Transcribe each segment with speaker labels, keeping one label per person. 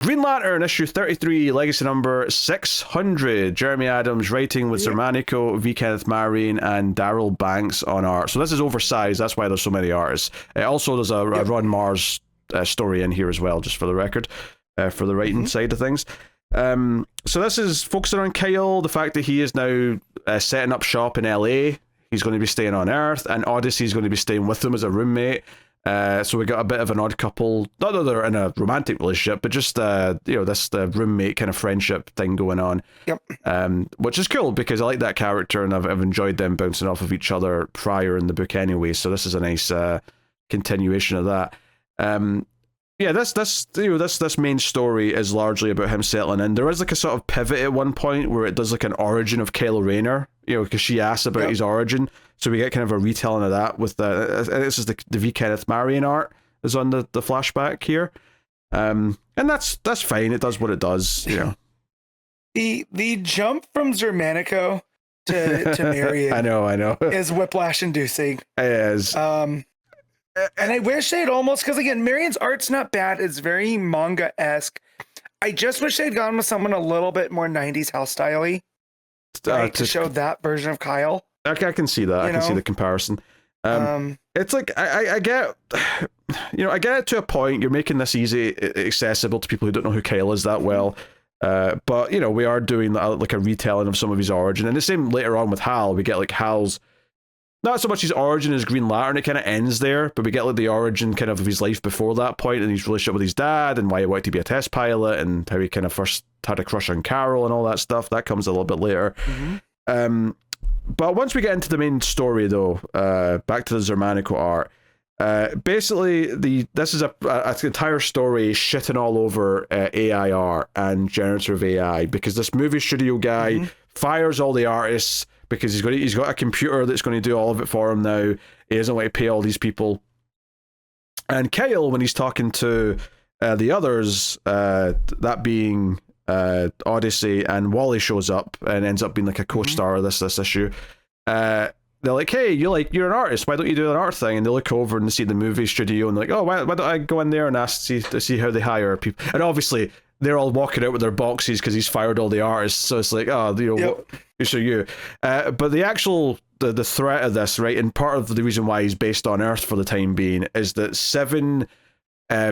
Speaker 1: Green Lantern, issue 33, legacy number 600. Jeremy Adams writing with Zermanico, V. Kenneth Marion, and Daryl Banks on art. So this is oversized. That's why there's so many artists. Also, there's a Ron MARZ story in here as well, just for the record, for the writing side of things. So this is focusing on Kyle, the fact that he is now setting up shop in LA. He's going to be staying on Earth, and Odyssey's going to be staying with him as a roommate. So we got a bit of an odd couple, not that they're in a romantic relationship, but just this roommate kind of friendship thing going on. Which is cool because I like that character and I've enjoyed them bouncing off of each other prior in the book anyway. So this is a nice continuation of that. This main story is largely about him settling in. There is like a sort of pivot at one point where it does like an origin of Kyle Rayner, because she asks about his origin. So we get kind of a retelling of that with this is the V. Kenneth Marion art is on the flashback here. And that's fine. It does what it does,
Speaker 2: The jump from Zermanico to Marion
Speaker 1: I know.
Speaker 2: is whiplash inducing.
Speaker 1: It is.
Speaker 2: And I wish they'd almost, because again, Marion's art's not bad. It's very manga-esque. I just wish they'd gone with someone a little bit more 90s house style-y, to show that version of Kyle.
Speaker 1: I can see that. I can see the comparison. It's like I get, I get it to a point. You're making this easy, accessible to people who don't know who Kyle is that well. But we are doing like a retelling of some of his origin, and the same later on with Hal. We get like Hal's not so much his origin as Green Lantern. It kind of ends there, but we get like the origin kind of his life before that point, and his relationship with his dad, and why he wanted to be a test pilot, and how he kind of first had a crush on Carol and all that stuff. That comes a little bit later. But once we get into the main story, though, back to the Zermanico art, basically this is an entire story shitting all over AI art and generative AI, because this movie studio guy fires all the artists because he's got a computer that's going to do all of it for him now. He doesn't want to pay all these people. And Kyle, when he's talking to the others, that being Odyssey, and Wally shows up and ends up being like a co-star of this issue. They're like, hey, you're an artist, why don't you do an art thing? And they look over and they see the movie studio and they're like, oh, why don't I go in there and ask to see how they hire people? And obviously they're all walking out with their boxes because he's fired all the artists, so it's like, oh, what issue you? But the actual the threat of this, right, and part of the reason why he's based on Earth for the time being is that 7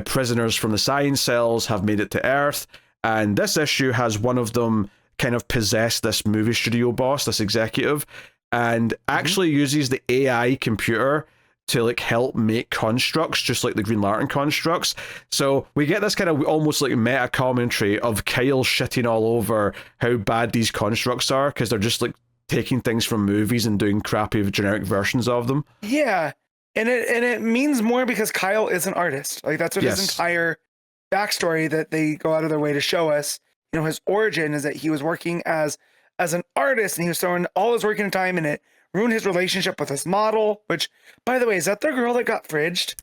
Speaker 1: prisoners from the science cells have made it to Earth. And this issue has one of them kind of possess this movie studio boss, this executive, and actually uses the AI computer to like help make constructs, just like the Green Lantern constructs. So we get this kind of almost like meta commentary of Kyle shitting all over how bad these constructs are, because they're just like taking things from movies and doing crappy generic versions of them.
Speaker 2: Yeah, and it means more because Kyle is an artist. Like that's what his entire backstory that they go out of their way to show us. His origin is that he was working as an artist, and he was throwing all his working time in it, ruined his relationship with his model, which, by the way, is that the girl that got fridged?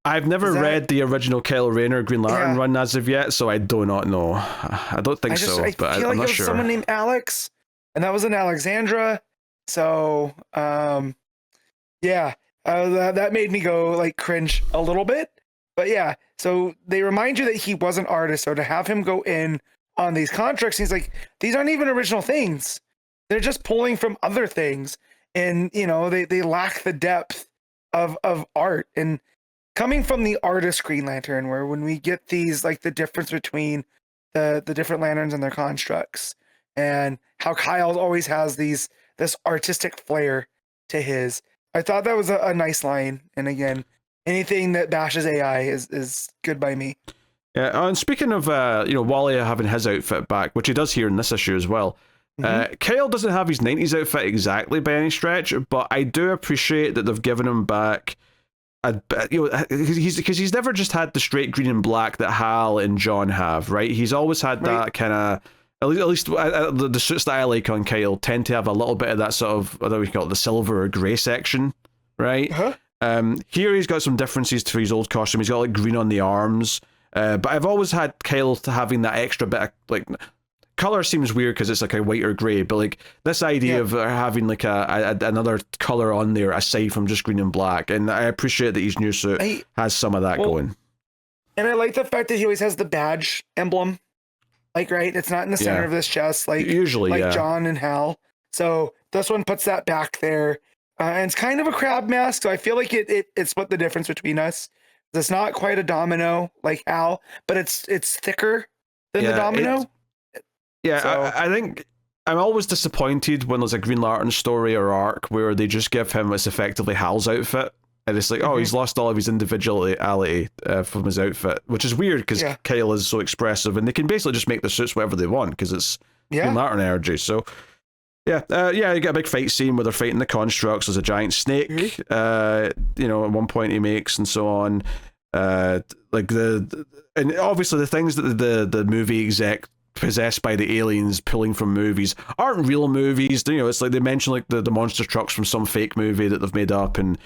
Speaker 1: I've never read the original Kyle Rayner Green Lantern run as of yet, so I do not know. I don't think so, but I'm not sure. I feel like it was someone named Alex,
Speaker 2: and that was in Alexandra. So, that made me go like cringe a little bit. But yeah, so they remind you that he was an artist. So to have him go in on these contracts, he's like, these aren't even original things. They're just pulling from other things. And, they lack the depth of art. And coming from the artist Green Lantern, where when we get these, like the difference between the different lanterns and their constructs, and how Kyle always has this artistic flair to his. I thought that was a nice line. And again, anything that bashes AI is good by me.
Speaker 1: Yeah, and speaking of Wally having his outfit back, which he does here in this issue as well. Kyle doesn't have his 90s outfit exactly by any stretch, but I do appreciate that they've given him back he's never just had the straight green and black that Hal and John have, right? He's always had that kind of, at least the suits that I like on Kyle tend to have a little bit of that sort of, I don't know what you call it, the silver or grey section, right? Here he's got some differences to his old costume. He's got like green on the arms, but I've always had Kyle having that extra bit of, like, color seems weird because it's like a white or grey, but like this idea of having like another color on there aside from just green and black, and I appreciate that his new suit has some of that going.
Speaker 2: And I like the fact that he always has the badge emblem. Like, right, it's not in the center of this chest, like
Speaker 1: usually,
Speaker 2: like John and Hal. So this one puts that back there, and it's kind of a crab mask. So I feel like it split the difference between us. It's not quite a domino like Hal, but it's thicker than the domino.
Speaker 1: I think I'm always disappointed when there's a Green Lantern story or arc where they just give him what's effectively Hal's outfit. And it's like, oh, he's lost all of his individuality from his outfit, which is weird because Kyle is so expressive, and they can basically just make the suits whatever they want because it's Green Lantern energy. So, you get a big fight scene where they're fighting the constructs. There's a giant snake, at one point he makes, and so on. And obviously the things that the movie exec possessed by the aliens pulling from movies aren't real movies. It's like they mention like the monster trucks from some fake movie that they've made up, and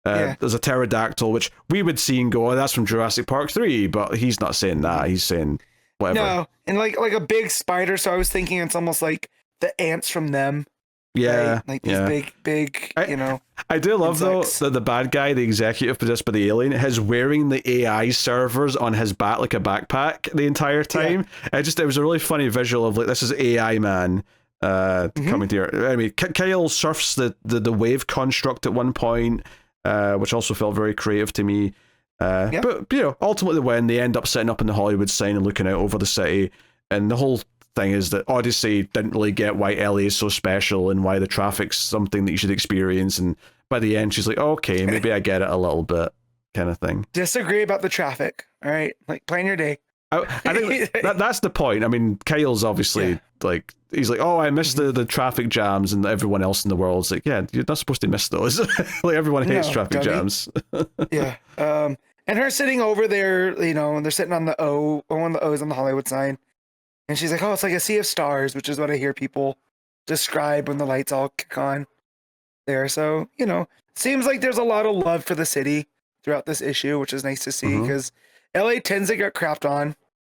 Speaker 1: there's a pterodactyl, which we would see and go, oh, that's from Jurassic Park 3, but he's not saying that. He's saying whatever. No,
Speaker 2: and like a big spider, so I was thinking it's almost like the ants from them.
Speaker 1: Yeah.
Speaker 2: Right? Like these big,
Speaker 1: I do love, insects. Though, that the bad guy, the executive possessed by the alien, is wearing the AI servers on his back like a backpack the entire time. Yeah. It was a really funny visual of like, this is AI man coming to here. I mean, Kyle surfs the wave construct at one point, which also felt very creative to me. But ultimately when they end up sitting up in the Hollywood sign and looking out over the city, and the whole thing is that Odyssey didn't really get why LA is so special and why the traffic's something that you should experience, and by the end she's like, okay, maybe I get it a little bit, kind of thing.
Speaker 2: Disagree about the traffic, all right? Like, plan your day.
Speaker 1: I think that's the point. I mean, Kyle's obviously like, he's like, oh, I missed the traffic jams, and everyone else in the world's like, yeah, you're not supposed to miss those. Like, everyone hates traffic jams.
Speaker 2: And her sitting over there, and they're sitting on the O, or one of the O's on the Hollywood sign, and she's like, oh, it's like a sea of stars, which is what I hear people describe when the lights all kick on there. So, seems like there's a lot of love for the city throughout this issue, which is nice to see, because LA tends to get crapped on.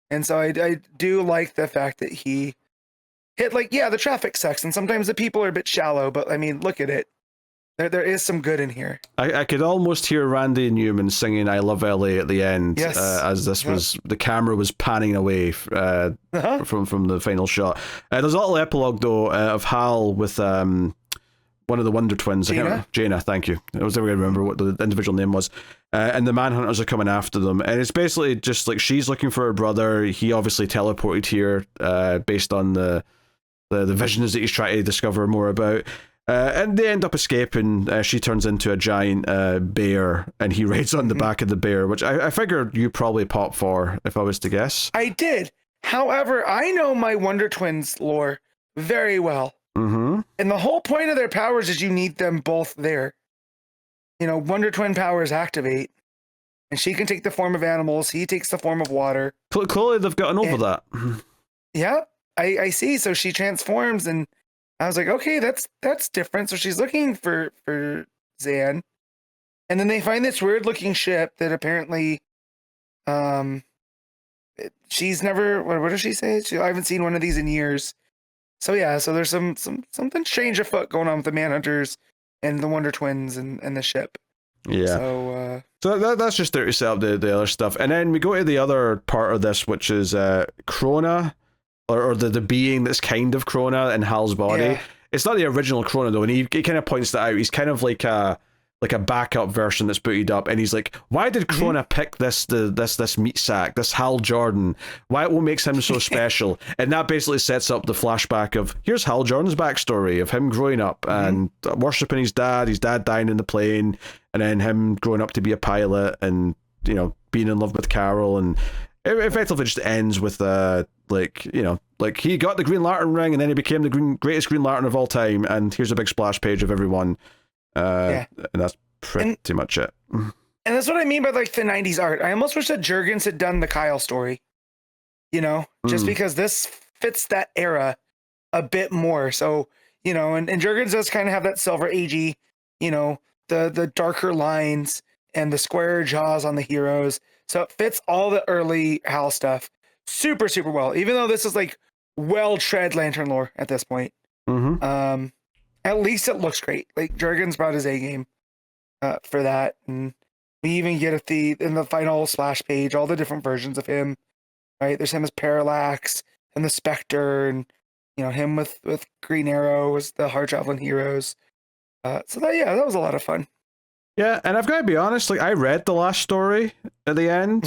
Speaker 2: And so I do like the fact that he hit, like, the traffic sucks, and sometimes the people are a bit shallow, but I mean, look at it. There is some good in here. I
Speaker 1: could almost hear Randy Newman singing "I Love LA" at the end, as this was the camera was panning away from the final shot. There's a little epilogue though of Hal with one of the Wonder Twins, Jaina. Thank you. I was never going to remember what the individual name was. And the Manhunters are coming after them, and it's basically just like she's looking for her brother. He obviously teleported here based on the visions that he's trying to discover more about. And they end up escaping. She turns into a giant bear, and he rides on the back of the bear, which I figured you probably popped for, if I was to guess.
Speaker 2: I did. However, I know my Wonder Twins lore very well. And the whole point of their powers is you need them both there. Wonder Twin powers activate, and she can take the form of animals. He takes the form of water.
Speaker 1: Clearly, they've gotten over that.
Speaker 2: Yeah, I see. So she transforms, and I was like, okay, that's different. So she's looking for Zan, and then they find this weird looking ship that apparently, she's never. What does she say? I haven't seen one of these in years. So so there's something strange afoot going on with the Manhunters and the Wonder Twins and the ship.
Speaker 1: Yeah. So that's just there to set up the other stuff, and then we go to the other part of this, which is Krona. Or the being that's kind of Krona in Hal's body. Yeah. It's not the original Krona though, and he kind of points that out. He's kind of like a backup version that's booted up, and he's like, why did Krona pick this meat sack, this Hal Jordan? What makes him so special? And that basically sets up the flashback of, here's Hal Jordan's backstory of him growing up and worshipping his dad dying in the plane, and then him growing up to be a pilot, and being in love with Carol, and it effectively just ends with like he got the Green Lantern ring, and then he became the greatest Green Lantern of all time, and here's a big splash page of everyone. And that's pretty much it.
Speaker 2: And that's what I mean by like the 90s art. I almost wish that Jurgens had done the Kyle story, just because this fits that era a bit more. So, and Jurgens does kind of have that Silver Agey, the darker lines and the square jaws on the heroes. So it fits all the early Hal stuff super, super well, even though this is like well-tread Lantern lore at this point. At least it looks great. Like, Jurgens brought his A game for that. And, We even get in the final splash page all the different versions of him. Right, there's him as Parallax and the Spectre, and him with Green Arrow as the hard traveling heroes. So that was a lot of fun.
Speaker 1: Yeah, and I've got to be honest, like I read the last story at the end,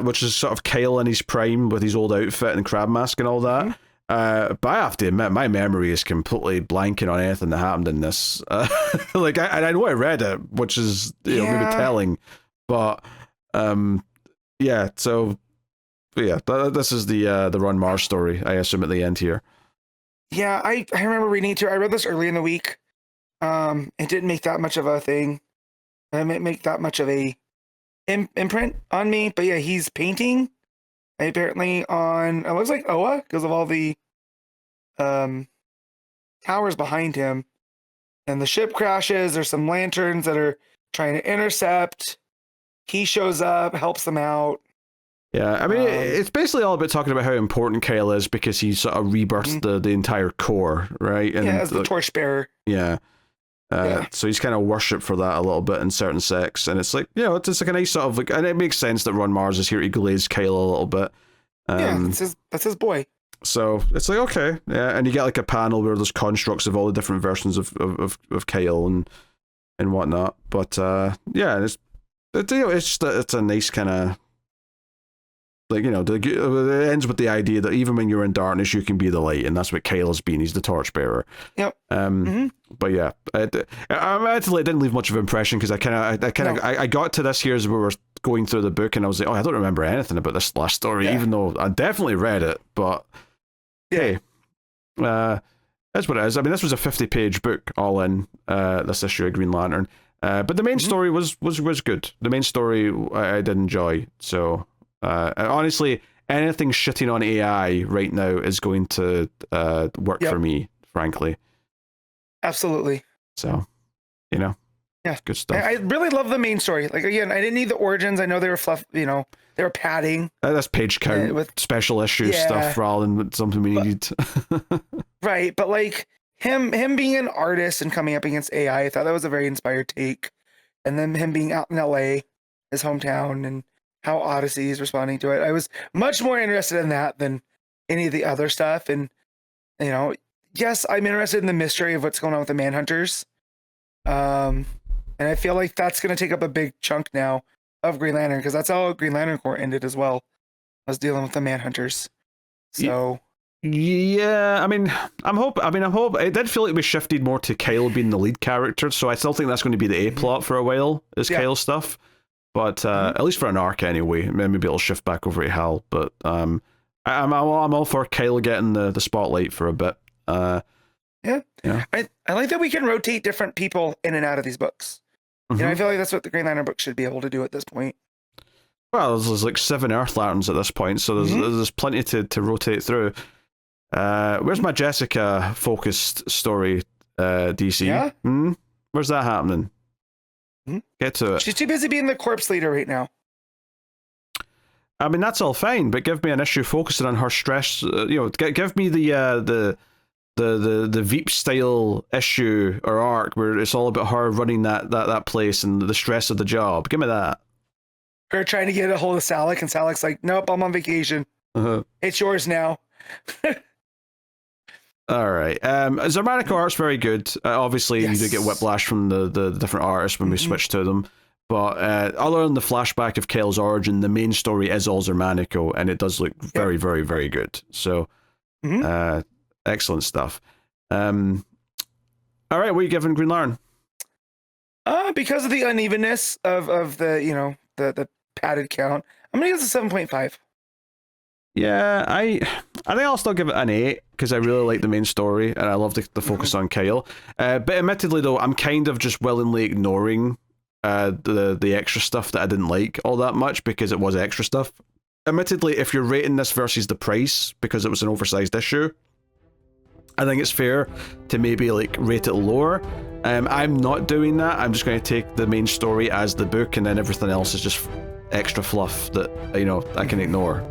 Speaker 1: which is sort of Kyle in his prime with his old outfit and crab mask and all that. But I have to admit, my memory is completely blanking on anything that happened in this. Like I know I read it, which is maybe telling, but yeah. So yeah, this is the Run MARZ story, I assume, at the end here.
Speaker 2: Yeah, I remember reading it too. I read this early in the week. It didn't make that much of a thing. It didn't make that much of a imprint on me. But yeah, he's painting apparently on, it looks like Oa because of all the towers behind him. And the ship crashes. There's some lanterns that are trying to intercept. He shows up, helps them out.
Speaker 1: Yeah, I mean, it's basically all about talking about how important Kyle is because he sort of rebirths the entire core, right? And
Speaker 2: as the torchbearer.
Speaker 1: Yeah. So he's kind of worshipped for that a little bit in certain sects, and it's like, it's just like a nice sort of like, and it makes sense that Run MARZ is here to glaze Kyle a little bit.
Speaker 2: That's his boy.
Speaker 1: So it's like, okay, yeah, and you get like a panel where there's constructs of all the different versions of Kyle and whatnot. But yeah, it's it's a nice kind of. Like, it ends with the idea that even when you're in darkness, you can be the light, and that's what Kyle has been. He's the torchbearer.
Speaker 2: Yep.
Speaker 1: But yeah, actually, it didn't leave much of an impression because I got to this here as we were going through the book, and I was like, I don't remember anything about this last story, even though I definitely read it. But hey, that's what it is. I mean, this was a 50-page book all in this issue of Green Lantern, but the main story was good. The main story I did enjoy. So. Honestly, anything shitting on AI right now is going to work for me, frankly.
Speaker 2: Absolutely.
Speaker 1: So, good stuff.
Speaker 2: I really love the main story. Like, again, I didn't need the origins. I know they were fluff, they were padding.
Speaker 1: That's page count with special issue stuff rather than something we needed.
Speaker 2: Right, but like him being an artist and coming up against AI, I thought that was a very inspired take. And then him being out in LA, his hometown, and how Odyssey is responding to it. I was much more interested in that than any of the other stuff. And, yes, I'm interested in the mystery of what's going on with the Manhunters. And I feel like that's going to take up a big chunk now of Green Lantern, because that's how Green Lantern Corps ended as well. I was dealing with the Manhunters. So...
Speaker 1: Yeah, I'm hoping. It did feel like we shifted more to Kyle being the lead character, so I still think that's going to be the A plot for a while, is Kyle stuff. But at least for an arc anyway, maybe it'll shift back over to Hal. But I'm all for Kyle getting the spotlight for a bit. I like that we can rotate different people in and out of these books. I feel like that's what the Green Lantern book should be able to do at this point. Well, there's like 7 Earth Lanterns at this point, so there's plenty to rotate through. Where's my Jessica focused story, DC? Yeah? Where's that happening? Get to it.
Speaker 2: She's too busy being the corpse leader right now.
Speaker 1: I mean, that's all fine, but give me an issue focusing on her stress. Give me the Veep style issue or arc where it's all about her running that place and the stress of the job. Give me that.
Speaker 2: Her trying to get a hold of Salak, and Salak's like, "Nope, I'm on vacation. It's yours now."
Speaker 1: All right. Zarmanico art's very good. Obviously, you do get whiplash from the different artists when we switch to them. But other than the flashback of Kyle's origin, the main story is all Zarmanico, and it does look very, very, very good. So, excellent stuff. All right, what are you giving Green Lantern?
Speaker 2: Because of the unevenness of the the padded count, I'm gonna give this a 7.5.
Speaker 1: Yeah, I think I'll still give it an 8 because I really like the main story and I love the focus on Kyle. But admittedly, though, I'm kind of just willingly ignoring the extra stuff that I didn't like all that much because it was extra stuff. Admittedly, if you're rating this versus the price because it was an oversized issue, I think it's fair to maybe like rate it lower. I'm not doing that. I'm just going to take the main story as the book, and then everything else is just extra fluff that I can ignore.